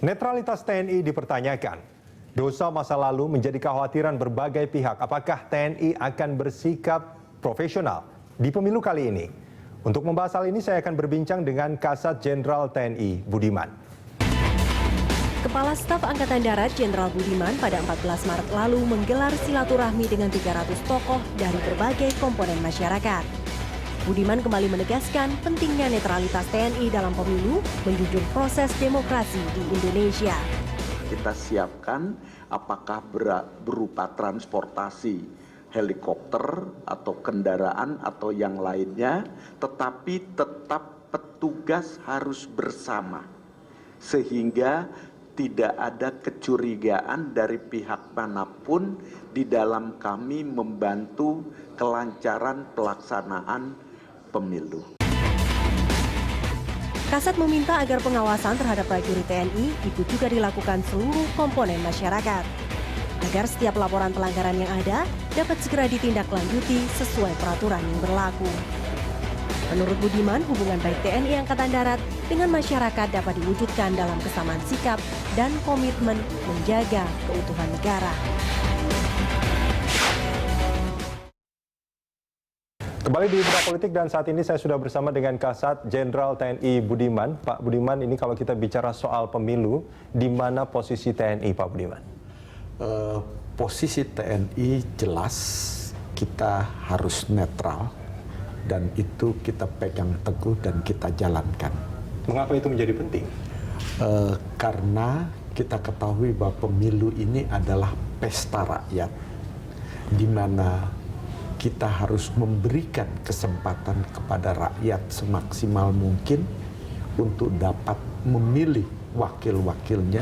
Netralitas TNI dipertanyakan. Dosa masa lalu menjadi kekhawatiran berbagai pihak. Apakah TNI akan bersikap profesional di pemilu kali ini? Untuk membahas hal ini saya akan berbincang dengan Kasat Jenderal TNI Budiman. Kepala Staf Angkatan Darat Jenderal Budiman pada 14 Maret lalu menggelar silaturahmi dengan 300 tokoh dari berbagai komponen masyarakat. Budiman kembali menegaskan pentingnya netralitas TNI dalam pemilu menjunjung proses demokrasi di Indonesia. Kita siapkan apakah berupa transportasi helikopter atau kendaraan atau yang lainnya, tetapi tetap petugas harus bersama sehingga tidak ada kecurigaan dari pihak manapun di dalam kami membantu kelancaran pelaksanaan pemilu. Kasat meminta agar pengawasan terhadap prajurit TNI itu juga dilakukan seluruh komponen masyarakat, agar setiap laporan pelanggaran yang ada dapat segera ditindaklanjuti sesuai peraturan yang berlaku. Menurut Budiman, hubungan baik TNI Angkatan Darat dengan masyarakat dapat diwujudkan dalam kesamaan sikap dan komitmen menjaga keutuhan negara. Kembali di Berita Politik dan saat ini saya sudah bersama dengan Kasat Jenderal TNI Budiman. Pak Budiman, ini kalau kita bicara soal pemilu, di mana posisi TNI, Pak Budiman? Posisi TNI jelas kita harus netral dan itu kita pegang teguh dan kita jalankan. Mengapa itu menjadi penting? Karena kita ketahui bahwa pemilu ini adalah pesta rakyat, di mana kita harus memberikan kesempatan kepada rakyat semaksimal mungkin untuk dapat memilih wakil-wakilnya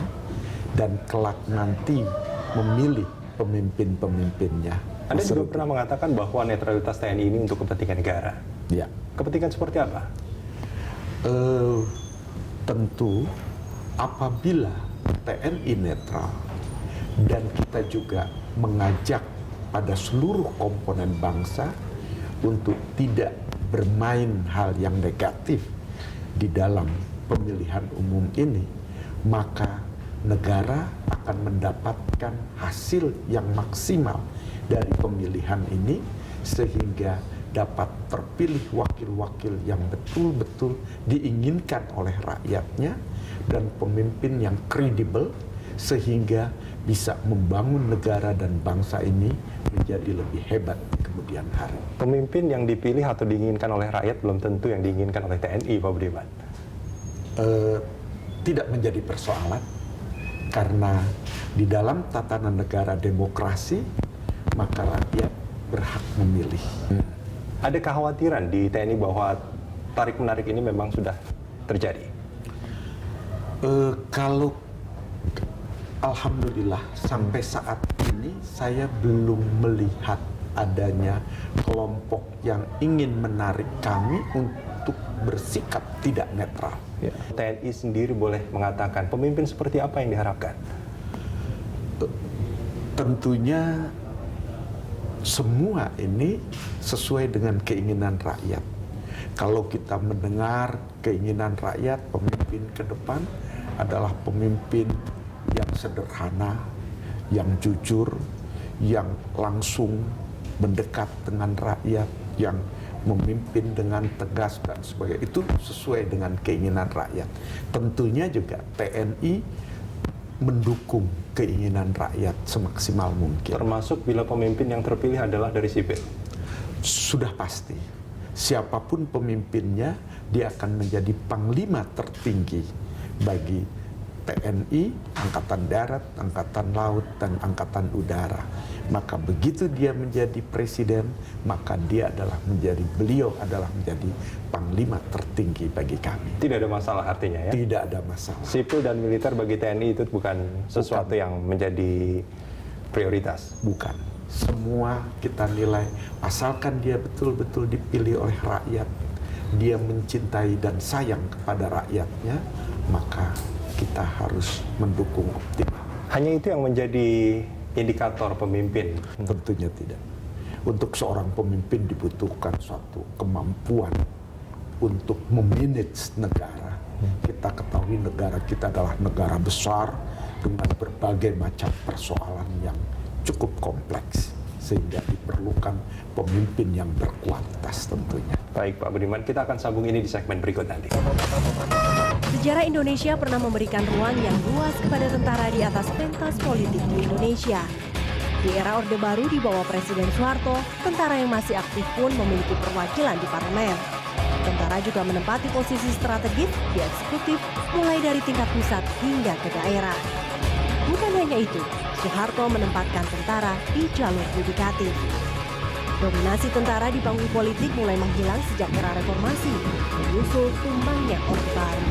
dan kelak nanti memilih pemimpin-pemimpinnya. Anda juga pernah mengatakan bahwa netralitas TNI ini untuk kepentingan negara. Ya. Kepentingan seperti apa? Tentu apabila TNI netral dan kita juga mengajak pada seluruh komponen bangsa untuk tidak bermain hal yang negatif di dalam pemilihan umum ini, maka negara akan mendapatkan hasil yang maksimal dari pemilihan ini sehingga dapat terpilih wakil-wakil yang betul-betul diinginkan oleh rakyatnya dan pemimpin yang kredibel sehingga bisa membangun negara dan bangsa ini menjadi lebih hebat di kemudian hari. Pemimpin yang dipilih atau diinginkan oleh rakyat belum tentu yang diinginkan oleh TNI, Pak Budiman. Tidak menjadi persoalan karena di dalam tatanan negara demokrasi maka rakyat berhak memilih. Ada kekhawatiran di TNI bahwa tarik-menarik ini memang sudah terjadi? Kalau alhamdulillah sampai saat ini saya belum melihat adanya kelompok yang ingin menarik kami untuk bersikap tidak netral. Ya. TNI sendiri boleh mengatakan pemimpin seperti apa yang diharapkan? Tentunya semua ini sesuai dengan keinginan rakyat. Kalau kita mendengar keinginan rakyat, pemimpin ke depan adalah pemimpin yang sederhana, yang jujur, yang langsung mendekat dengan rakyat, yang memimpin dengan tegas dan sebagainya. Itu sesuai dengan keinginan rakyat. Tentunya juga TNI mendukung keinginan rakyat semaksimal mungkin. Termasuk bila pemimpin yang terpilih adalah dari sipil? Sudah pasti. Siapapun pemimpinnya, dia akan menjadi panglima tertinggi bagi TNI, Angkatan Darat, Angkatan Laut, dan Angkatan Udara. Maka begitu dia menjadi presiden, maka beliau adalah menjadi panglima tertinggi bagi kami. Tidak ada masalah artinya ya? Tidak ada masalah. Sipil dan militer bagi TNI itu bukan sesuatu yang menjadi prioritas? Bukan. Semua kita nilai, asalkan dia betul-betul dipilih oleh rakyat, dia mencintai dan sayang kepada rakyatnya, maka kita harus mendukung optimal. Hanya itu yang menjadi indikator pemimpin? Tentunya tidak. Untuk seorang pemimpin dibutuhkan suatu kemampuan untuk memanage negara Kita ketahui negara kita adalah negara besar dengan berbagai macam persoalan yang cukup kompleks, sehingga diperlukan pemimpin yang berkualitas tentunya. Baik Pak Budiman, kita akan sambung ini di segmen berikut nanti. Sejarah Indonesia pernah memberikan ruang yang luas kepada tentara di atas pentas politik di Indonesia. Di era Orde Baru di bawah Presiden Soeharto, tentara yang masih aktif pun memiliki perwakilan di parlemen. Tentara juga menempati posisi strategis di eksekutif, mulai dari tingkat pusat hingga ke daerah. Bukan hanya itu, Soeharto menempatkan tentara di jalur yudikatif. Dominasi tentara di panggung politik mulai menghilang sejak era reformasi, menyusul tumbangnya Orde Baru.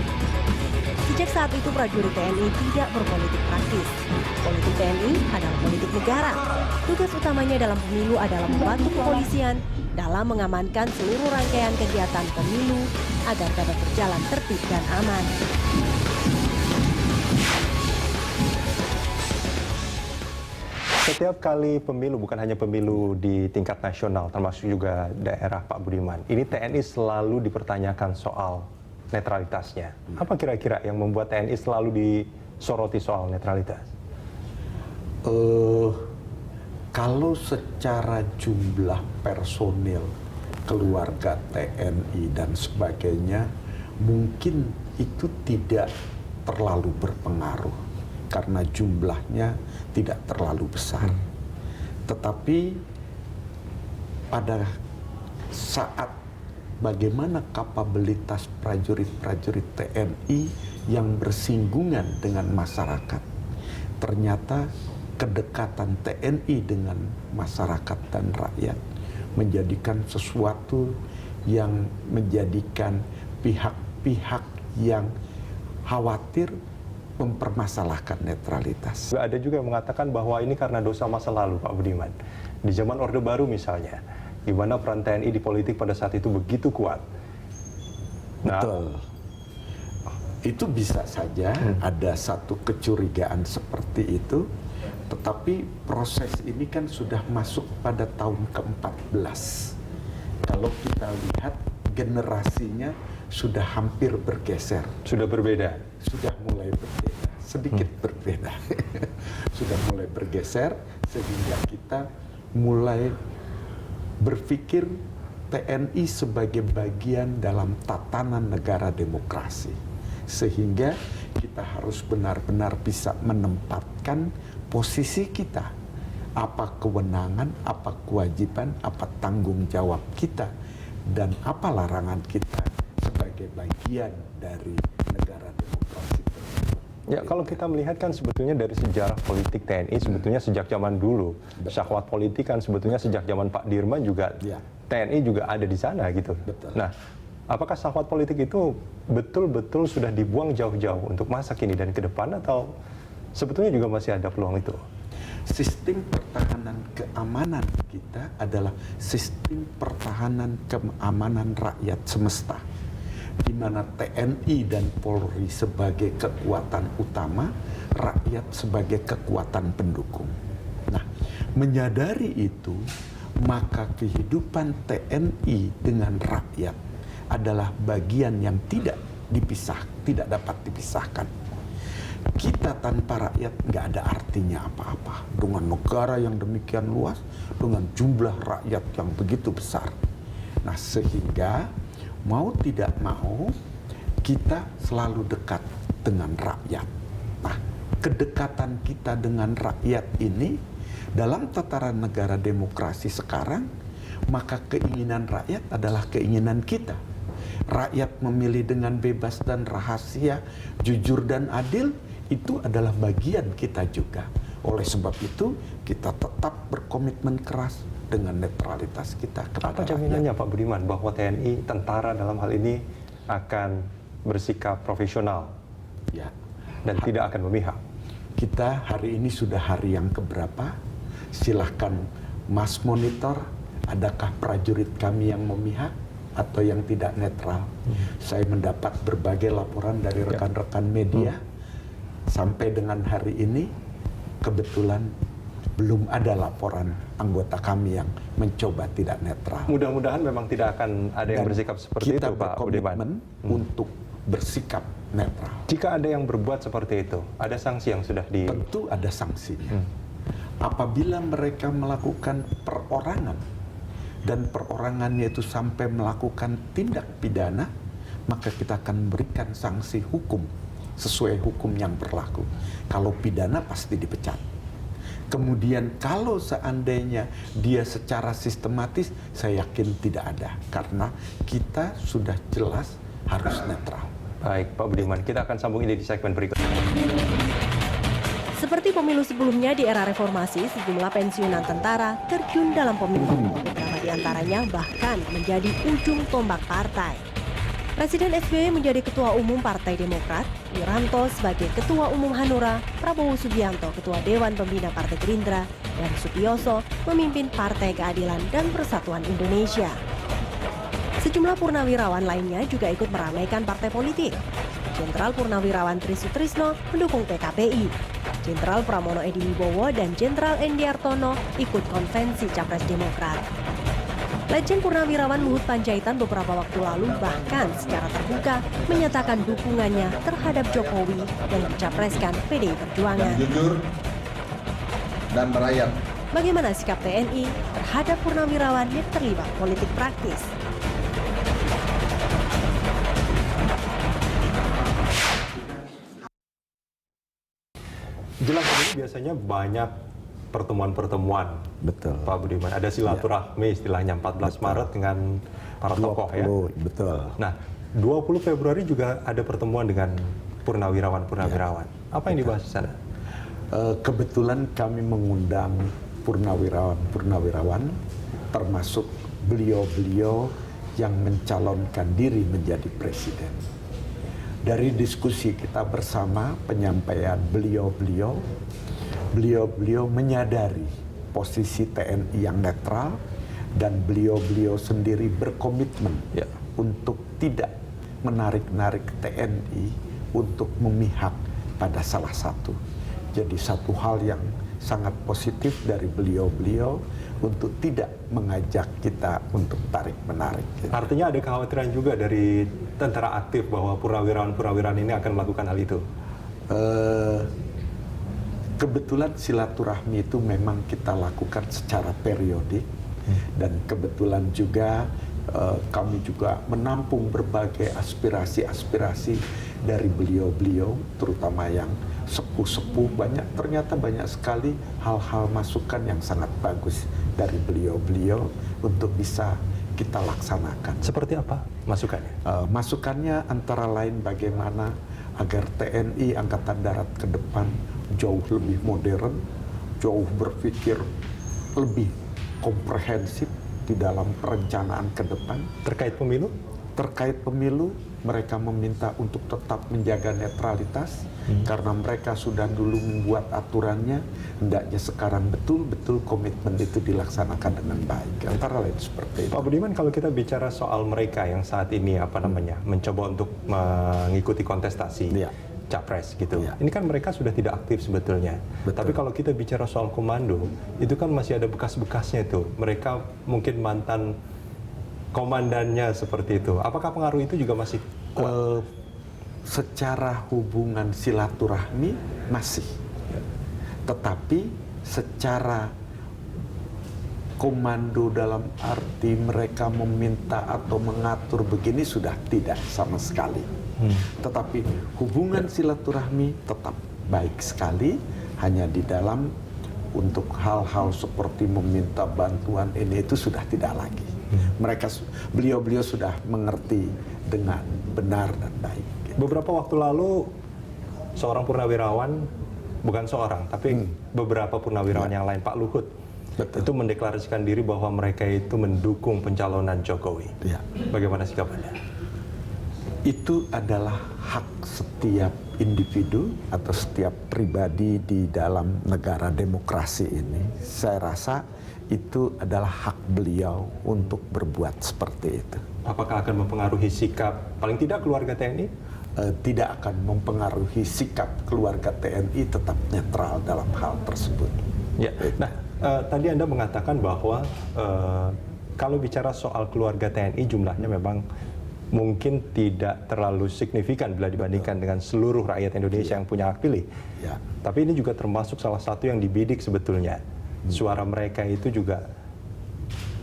Sejak saat itu prajurit TNI tidak berpolitik praktis. Politik TNI adalah politik negara. Tugas utamanya dalam pemilu adalah membantu kepolisian dalam mengamankan seluruh rangkaian kegiatan pemilu agar dapat berjalan tertib dan aman. Setiap kali pemilu, bukan hanya pemilu di tingkat nasional, termasuk juga daerah Pak Budiman, ini TNI selalu dipertanyakan soal netralitasnya. Apa kira-kira yang membuat TNI selalu disoroti soal netralitas? Kalau secara jumlah personil, keluarga TNI dan sebagainya, mungkin itu tidak terlalu berpengaruh karena jumlahnya tidak terlalu besar. Tetapi pada saat bagaimana kapabilitas prajurit-prajurit TNI yang bersinggungan dengan masyarakat, ternyata kedekatan TNI dengan masyarakat dan rakyat menjadikan sesuatu yang menjadikan pihak-pihak yang khawatir mempermasalahkan netralitas. Ada juga yang mengatakan bahwa ini karena dosa masa lalu, Pak Budiman. Di zaman Orde Baru misalnya, di mana peran TNI di politik pada saat itu begitu kuat. Nah, betul. Itu bisa saja ada satu kecurigaan seperti itu, tetapi proses ini kan sudah masuk pada tahun ke-14. Kalau kita lihat generasinya sudah hampir bergeser. sudah berbeda. Sudah mulai berbeda, sedikit berbeda. Sudah mulai bergeser sehingga kita mulai berpikir TNI sebagai bagian dalam tatanan negara demokrasi. Sehingga kita harus benar-benar bisa menempatkan posisi kita. Apa kewenangan, apa kewajiban, apa tanggung jawab kita, dan apa larangan kita sebagai bagian dari negara demokrasi. Ya, kalau kita melihat kan sebetulnya dari sejarah politik TNI sebetulnya sejak zaman dulu. Syahwat politik kan sebetulnya sejak zaman Pak Dirman juga TNI juga ada di sana gitu. Betul. Nah, apakah syahwat politik itu betul-betul sudah dibuang jauh-jauh untuk masa kini dan ke depan, atau sebetulnya juga masih ada peluang itu? Sistem pertahanan keamanan kita adalah sistem pertahanan keamanan rakyat semesta, di mana TNI dan Polri sebagai kekuatan utama, rakyat sebagai kekuatan pendukung. Nah, menyadari itu, maka kehidupan TNI dengan rakyat adalah bagian yang tidak dapat dipisahkan. Kita tanpa rakyat nggak ada artinya apa-apa. Dengan negara yang demikian luas, dengan jumlah rakyat yang begitu besar. Nah, sehingga mau tidak mau, kita selalu dekat dengan rakyat. Nah, kedekatan kita dengan rakyat ini, dalam tataran negara demokrasi sekarang, maka keinginan rakyat adalah keinginan kita. Rakyat memilih dengan bebas dan rahasia, jujur dan adil, itu adalah bagian kita juga. Oleh sebab itu, kita tetap berkomitmen keras dengan netralitas kita kepada Apa jaminannya Pak Budiman bahwa TNI, tentara dalam hal ini akan bersikap profesional dan tidak akan memihak? Kita hari ini sudah hari yang keberapa? Silahkan Mas monitor, adakah prajurit kami yang memihak atau yang tidak netral? Saya mendapat berbagai laporan dari rekan-rekan media. Sampai dengan hari ini, kebetulan belum ada laporan anggota kami yang mencoba tidak netral. Mudah-mudahan memang tidak akan ada yang bersikap seperti itu, Pak Budiman. Kita berkomitmen untuk bersikap netral. Jika ada yang berbuat seperti itu, ada sanksi yang sudah di... Tentu ada sanksinya. Apabila mereka melakukan perorangan dan perorangannya itu sampai melakukan tindak pidana, maka kita akan memberikan sanksi hukum sesuai hukum yang berlaku. Kalau pidana pasti dipecat. Kemudian kalau seandainya dia secara sistematis, saya yakin tidak ada. Karena kita sudah jelas harus netral. Baik, Pak Budiman, kita akan sambung ini di segmen berikutnya. Seperti pemilu sebelumnya di era reformasi, sejumlah pensiunan tentara terjun dalam pemilu. Beberapa di antaranya bahkan menjadi ujung tombak partai. Presiden SBY menjadi Ketua Umum Partai Demokrat, Wiranto sebagai Ketua Umum Hanura, Prabowo Subianto Ketua Dewan Pembina Partai Gerindra, dan Sutioso memimpin Partai Keadilan dan Persatuan Indonesia. Sejumlah purnawirawan lainnya juga ikut meramaikan partai politik. Jenderal Purnawirawan Tri Sutrisno mendukung PKPI. Jenderal Pramono Edi Wibowo dan Jenderal Endi Hartono ikut konvensi Capres Demokrat. Legend Purnawirawan Luhut Panjaitan beberapa waktu lalu bahkan secara terbuka menyatakan dukungannya terhadap Jokowi yang dicapreskan PDI Perjuangan. Jujur dan merayap. Bagaimana sikap TNI terhadap purnawirawan yang terlibat politik praktis? Jelang pemilu biasanya banyak pertemuan-pertemuan. Betul. Pak Budiman, ada silaturahmi istilahnya 14 Maret dengan para tokoh ya. Betul. Nah, 20 Februari juga ada pertemuan dengan purnawirawan-purnawirawan. Apa yang dibahas di sana? Kebetulan kami mengundang purnawirawan-purnawirawan, termasuk beliau-beliau yang mencalonkan diri menjadi presiden. Dari diskusi kita bersama, penyampaian beliau-beliau menyadari posisi TNI yang netral, dan beliau-beliau sendiri berkomitmen untuk tidak menarik-narik TNI untuk memihak pada salah satu. Jadi satu hal yang sangat positif dari beliau-beliau untuk tidak mengajak kita untuk tarik-menarik. Artinya ada kekhawatiran juga dari tentara aktif bahwa purnawirawan-purnawirawan ini akan melakukan hal itu? Kebetulan silaturahmi itu memang kita lakukan secara periodik, dan kebetulan juga kami juga menampung berbagai aspirasi-aspirasi dari beliau-beliau, terutama yang sepuh-sepuh. Ternyata banyak sekali hal-hal masukan yang sangat bagus dari beliau-beliau untuk bisa kita laksanakan. Seperti apa masukannya? Masukannya antara lain bagaimana agar TNI Angkatan Darat ke depan jauh lebih modern, jauh berpikir lebih komprehensif di dalam perencanaan ke depan. Terkait pemilu? Terkait pemilu, mereka meminta untuk tetap menjaga netralitas, karena mereka sudah dulu membuat aturannya, hendaknya sekarang betul-betul komitmen itu dilaksanakan dengan baik. Antara lain seperti itu. Pak Budiman, kalau kita bicara soal mereka yang saat ini mencoba untuk mengikuti kontestasi capres gitu. Ini kan mereka sudah tidak aktif sebetulnya. Betul. Tapi kalau kita bicara soal komando, itu kan masih ada bekas-bekasnya itu. Mereka mungkin mantan komandannya seperti itu. Apakah pengaruh itu juga masih kuat? Secara hubungan silaturahmi masih. Tetapi secara komando dalam arti mereka meminta atau mengatur begini sudah tidak sama sekali. Tetapi hubungan silaturahmi tetap baik sekali, hanya di dalam untuk hal-hal seperti meminta bantuan ini itu sudah tidak lagi. Beliau-beliau sudah mengerti dengan benar dan baik. Beberapa waktu lalu seorang purnawirawan, bukan seorang, tapi beberapa purnawirawan yang lain, Pak Luhut, itu mendeklarasikan diri bahwa mereka itu mendukung pencalonan Jokowi. Bagaimana sikapnya? Itu adalah hak setiap individu atau setiap pribadi di dalam negara demokrasi ini. Saya rasa itu adalah hak beliau untuk berbuat seperti itu. Apakah akan mempengaruhi sikap, paling tidak keluarga TNI? Tidak akan mempengaruhi sikap keluarga TNI, tetap netral dalam hal tersebut. Ya. Nah, tadi Anda mengatakan bahwa kalau bicara soal keluarga TNI jumlahnya memang mungkin tidak terlalu signifikan bila dibandingkan dengan seluruh rakyat Indonesia yang punya hak pilih. Ya. Tapi ini juga termasuk salah satu yang dibidik sebetulnya. Suara mereka itu juga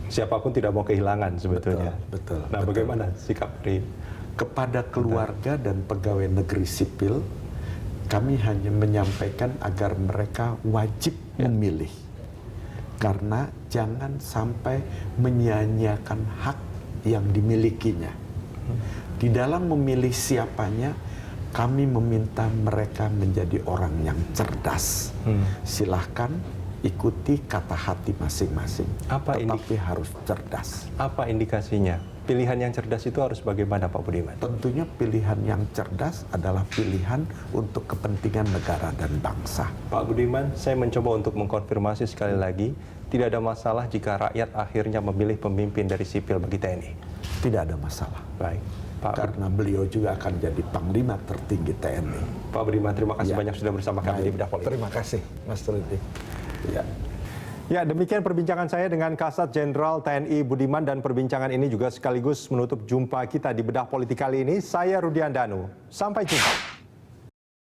siapapun tidak mau kehilangan sebetulnya. Betul. Nah, bagaimana sikap dari Kepada keluarga dan pegawai negeri sipil, kami hanya menyampaikan agar mereka wajib memilih. Karena jangan sampai menyia-nyiakan hak yang dimilikinya. Di dalam memilih siapanya, kami meminta mereka menjadi orang yang cerdas. Silahkan ikuti kata hati masing-masing, tetapi harus cerdas. apa indikasinya? Pilihan yang cerdas itu harus bagaimana, Pak Budiman? Tentunya pilihan yang cerdas adalah pilihan untuk kepentingan negara dan bangsa. Pak Budiman, saya mencoba untuk mengkonfirmasi sekali lagi, tidak ada masalah jika rakyat akhirnya memilih pemimpin dari sipil bagi TNI. Tidak ada masalah. Baik, Pak. Karena beliau juga akan jadi panglima tertinggi TNI. Pak Budiman, terima kasih Ya. banyak sudah bersama kami di Bedah Politik. Terima kasih, Mas Teliti. Ya. Ya, demikian perbincangan saya dengan Kasat Jenderal TNI Budiman, dan perbincangan ini juga sekaligus menutup jumpa kita di Bedah Politik kali ini. Saya Rudian Danu. Sampai jumpa.